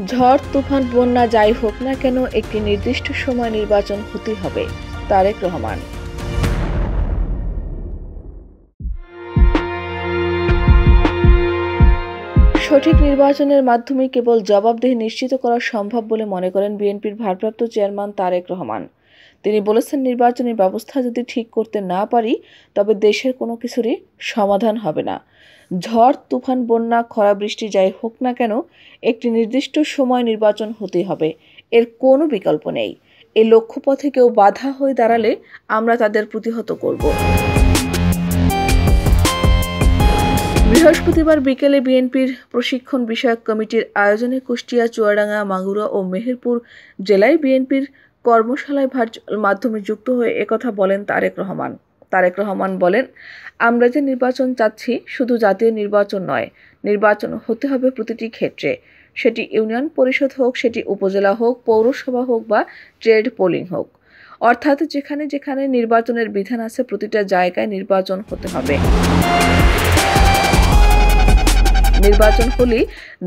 ঝড় তুফান বন্যা যাই হোক না কেন একটি নির্দিষ্ট সময় নির্বাচন হতে হবে। তারেক রহমান। সঠিক নির্বাচনের মাধ্যমে কেবল জবাবদিহি নিশ্চিত করা সম্ভব বলে মনে করেন বিএনপির ভারপ্রাপ্ত চেয়ারম্যান তারেক রহমান। তিনি বলেছেন, নির্বাচনী ব্যবস্থা যদি ঠিক করতে না পারি তবে দেশের কোনো কিছুরই সমাধান হবে না। ঝড় তুফান বন্যা খরা বৃষ্টি যাই হোক না কেন একটি নির্দিষ্ট সময় নির্বাচন হতে হবে, এর কোনো বিকল্প নেই। এই লক্ষ্যপথে কেউ বাধা হয়ে দাঁড়ালে আমরা তাদের প্রতিহত করব। বৃহস্পতিবার বিকেলে বিএনপির প্রশিক্ষণ বিষয়ক কমিটির আয়োজনে কুষ্টিয়া, চুয়াডাঙ্গা, মাগুরা ও মেহেরপুর জেলায় বিএনপির কর্মশালায় ভার্চুয়াল মাধ্যমে যুক্ত হয়ে একথা বলেন তারেক রহমান। তারেক রহমান বলেন, আমরা যে নির্বাচন চাচ্ছি শুধু জাতীয় নির্বাচন নয়, নির্বাচন হতে হবে প্রতিটি ক্ষেত্রে। সেটি ইউনিয়ন পরিষদ হোক, সেটি উপজেলা হোক, পৌরসভা হোক বা ট্রেড পোলিং হোক। অর্থাৎ যেখানে যেখানে নির্বাচনের বিধান আছে প্রতিটা জায়গায় নির্বাচন হতে হবে। নির্বাচন হলেই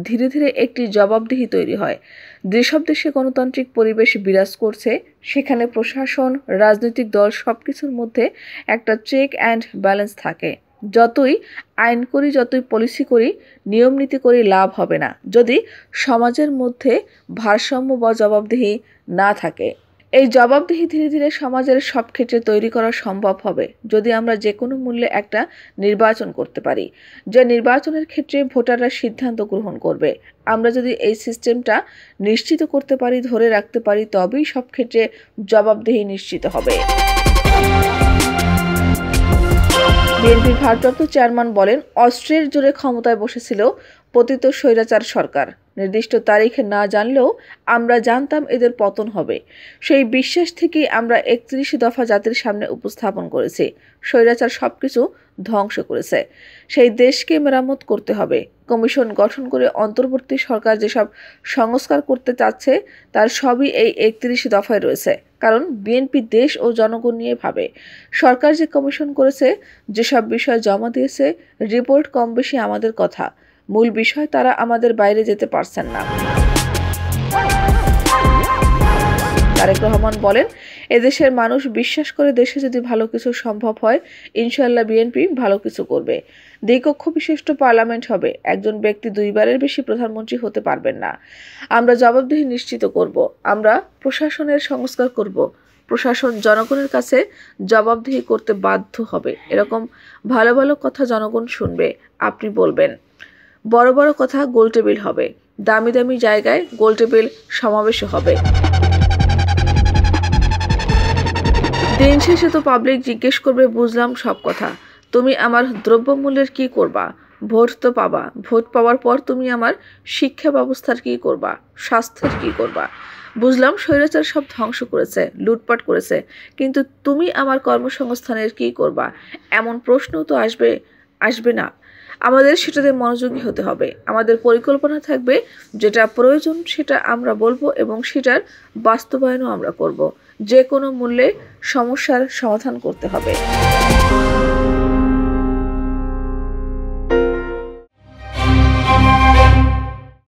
ধীরে ধীরে একটি জবাবদিহি তৈরি হয়। যেসব দেশে গণতান্ত্রিক পরিবেশ বিরাজ করছে সেখানে প্রশাসন, রাজনৈতিক দল সবকিছুর মধ্যে একটা চেক অ্যান্ড ব্যালেন্স থাকে। যতই আইন করি, যতই পলিসি করি, নিয়ম নীতি করি, লাভ হবে না যদি সমাজের মধ্যে ভারসাম্য বা জবাবদিহি না থাকে। এই জবাবদিহি ধীরে ধীরে সমাজের সব ক্ষেত্রে তৈরি করা সম্ভব হবে যদি আমরা যে কোনো মূল্যে একটা নির্বাচন করতে পারি, যে নির্বাচনের ক্ষেত্রে ভোটাররা সিদ্ধান্ত গ্রহণ করবে। আমরা যদি এই সিস্টেমটা নিশ্চিত করতে পারি, ধরে রাখতে পারি, তবেই সব ক্ষেত্রে জবাবদিহি নিশ্চিত হবে। বিএনপির ভারপ্রাপ্ত চেয়ারম্যান বলেন, অস্ত্রের জোরে ক্ষমতায় বসেছিল পতিত স্বৈরাচার সরকার। নির্দিষ্ট তারিখ না জানলেও আমরা জানতাম এদের পতন হবে। সেই বিশ্বাস থেকেই আমরা ৩১ দফা জাতির সামনে উপস্থাপন করেছি। স্বৈরাচার সবকিছু ধ্বংস করেছে, সেই দেশকে মেরামত করতে হবে। কমিশন গঠন করে অন্তর্বর্তী সরকার যেসব সংস্কার করতে চাচ্ছে তার সবই এই ৩১ দফায় রয়েছে। কারণ বিএনপি দেশ ও জনগণ নিয়ে ভাবে। সরকার যে কমিশন করেছে, যেসব বিষয় জমা দিয়েছে, রিপোর্ট কম বেশি আমাদের কথা। মূল বিষয় তারা আমাদের বাইরে যেতে পারছেন না। তারেক রহমান বলেন, এদেশের মানুষ বিশ্বাস করে দেশে যদি ভালো কিছু সম্ভব হয় ইনশাআল্লাহ বিএনপি ভালো কিছু করবে। দ্বিকক্ষ বিশিষ্ট পার্লামেন্ট হবে। একজন ব্যক্তি দুইবারের বেশি প্রধানমন্ত্রী হতে পারবেন না। আমরা জবাবদিহি নিশ্চিত করব। আমরা প্রশাসনের সংস্কার করব। প্রশাসন জনগণের কাছে জবাবদিহি করতে বাধ্য হবে। এরকম ভালো ভালো কথা জনগণ শুনবে, আপনি বলবেন। বড় বড় কথা গোলটেবিল হবে, দামি দামি জায়গায় গোলটেবিল সমাবেশ হবে। দিন শেষে তো পাবলিক জিজ্ঞেস করবে, বুঝলাম সব কথা, তুমি আমার দ্রব্যমূল্যের কি করবা? ভোট তো পাবা, ভোট পাওয়ার পর তুমি আমার শিক্ষা ব্যবস্থার কি করবা, স্বাস্থ্যের কি করবা? বুঝলাম স্বৈরাচার সব ধ্বংস করেছে, লুটপাট করেছে, কিন্তু তুমি আমার কর্মসংস্থানের কি করবা? এমন প্রশ্ন তো আসবে না। আমাদের সেটাতে মনোযোগী হতে হবে। আমাদের পরিকল্পনা থাকবে, যেটা প্রয়োজন সেটা আমরা বলবো এবং সেটার বাস্তবায়নও আমরা করব। যে কোনো মূল্যে সমস্যার সমাধান করতে হবে।